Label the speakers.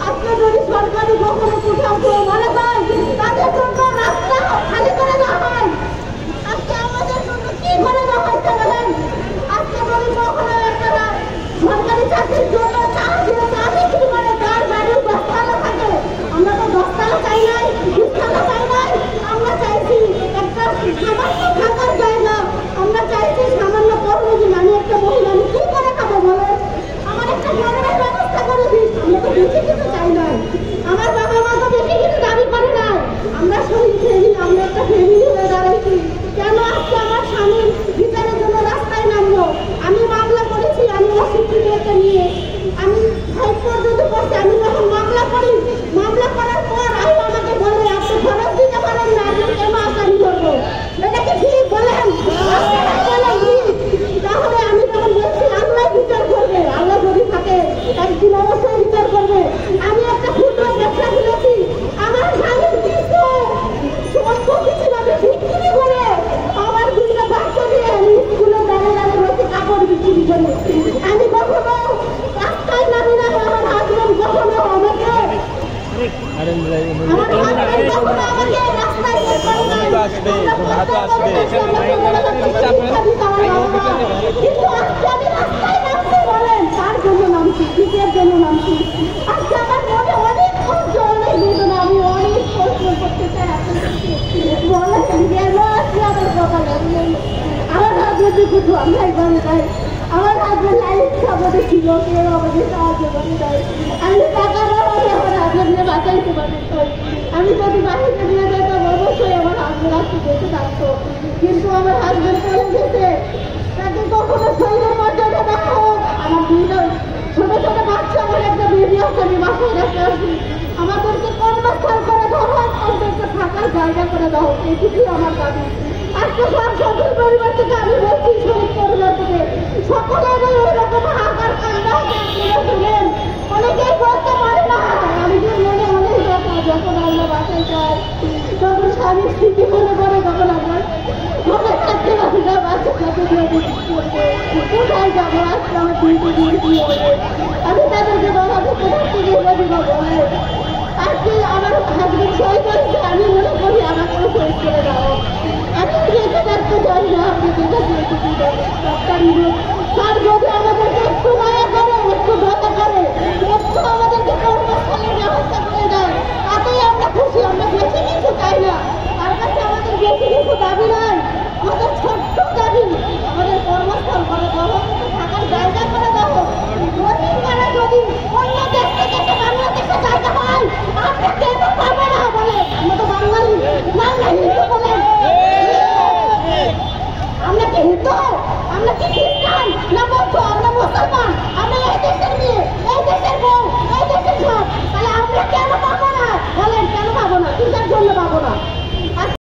Speaker 1: আজকে যদি সরকারি কখনো কোথাও কেউ মারা যায় তাদের জন্য রাস্তা খালি করে দেওয়া হয়। আজকে আমাদের জন্য কি করে দেওয়া হচ্ছে বলেন? আজকে যদি কখনো একটা সরকারি চাকরির জন্য চা বিক্রি করে তার বাড়ির 10 তলা থাকে, আমরা তো 10 তলা চাই নাই, 20 তলা চাই নাই, আমরা চাইছি একটা সামান্য থাকার জায়গা, আমরা চাইছি সামান্য কর্মজীবী। আমি একটা মহিলা, আমি কি করে খাবো বলেন? আমার একটা জন্মের ব্যবস্থা করে দিন। আমরা তো বেশি কিছু চাই নাই, আমার বাবা মা তো বেশি কিছু দাবি করে নাই। আমরা শহীদ ফ্যামিলি, আমরা একটা ফ্যামিলি হয়ে দাঁড়াইছি। কেন আজকে আমার স্বামীর বিচারের জন্য রাস্তায় নামলো? আমি মামলা করেছি, আমি অস্বীকৃতিটা নিয়ে আমি 5 পর্যন্ত পড়ছি। আমি যখন মামলা করি, মামলা করার পর আই আমাকে বলে আপনি খরচ দিতে পারেন না, আপনি কেন আসামি করবো? এটা কি ঠিক বলেন? তাহলে আমি যখন বলছি আল্লাহ বিচার করবে, আল্লাহ যদি থাকে একদিন অবশ্যই বিচার করবে। আমি একটা ক্ষুদ্র ব্যবসা খুলেছি, আমার স্বামীর কিছু সমস্ত কিছু আমি বিক্রি করে আমার 2টা বাচ্চা দিয়ে আমি স্কুলে দাঁড়িয়ে রয়েছে কাপড় বিক্রি করে। আমি কখনো রাস্তায় নামি না, আমার হাজবেন্ড কখনো আমাকে তার জন্য নামছি, কিসের জন্য নামছি? আজকে আমার মনে অনেক কষ্ট, অনেক বেদনা, আমি অনেক কষ্ট করতে চাই। বলেন কেন আজকে আমার কথা লাগলেন? আমার হাজবেন্ড শুধু আমি একবারে যাই, আমার হাজবেন্ড লাইফ সামনে ছিল, কেউ আমাকে সাহায্য করে দেয়। আমি টাকার অভাবে আমার হাজবেন্ডকে বাঁচাইতে পারি। আমি যদি বাহিরে নিয়ে যেতাম অবশ্যই আমার হাজবেন্ড আজকে বেঁচে থাকতো, কিন্তু আমার হাজবেন্ড চলে গেছে। তাকে কখনো শরীরের মর্যাদা দেখা হোক। আমার 2টা ছোট ছোট বাচ্চা, আমার একটা বেবি আছে, আমি বাসায় রেখে আসি। আমাদেরকে কর্মস্থল করে দেওয়া হোক, আমাদেরকে থাকার জায়গা করে দেওয়া হোক, এটুকুই আমার দাবি। আজকে সব সকল পরিবার থেকে আমি বলছি, শহীদ পরিবার থেকে সকলের ওইরকম হাহাকার কান্না শুনেন। অনেকেই বলতে পারে না, আমাদের মনে অনেক কথা। যখন আমরা বাসায় যাই তখন স্বামীর স্মৃতি মনে করে, তখন আমার মনে থাকতে পারি না বাচ্চাটাকে কোথায় যাবো। আজকে আমার 2টো দিন কি হবে? আমি তাদেরকে বাবাকে কোথার থেকে দিব বলে। আজকে আমার হাজবেন্ড সই করেছে, আমি মনে করি আমাকেও সই করে দাও। আমি বেঁচে থাকতে চাই না, আপনি বেঁচে তার যদি আমাদেরকে একটু মায়া করে, একটু দয়া করে, একটু আমাদেরকে কর্মস্থলের ব্যবস্থা করে দেয়, তাতেই আমরা খুশি। আমরা বেশি কিছু চাই না, তার কাছে আমাদের বেশি কিছু দাবি নাই। আমাদের ছোট্ট দাবি, আমাদের কর্মস্থল করে দেওয়া, থাকার জায়গা করে দেওয়া। রোহিঙ্গারা যদি অন্য দেশ থেকে বাংলাদেশে যাইতে হয়, আমরা কেন পাবো না বলে? আমরা তো বাঙালি, হিন্দু বলেন। আমরা কি হিন্দু? আমরা কি খ্রিস্টান না বৌদ্ধ? আমরা মুসলমান। আমরা এই দেশের মেয়ে, এই দেশের বউ, এই দেশের সব। তাহলে আমরা কেন পাবো না বলেন? কেন পাবো না? কিসের জন্য পাবো না?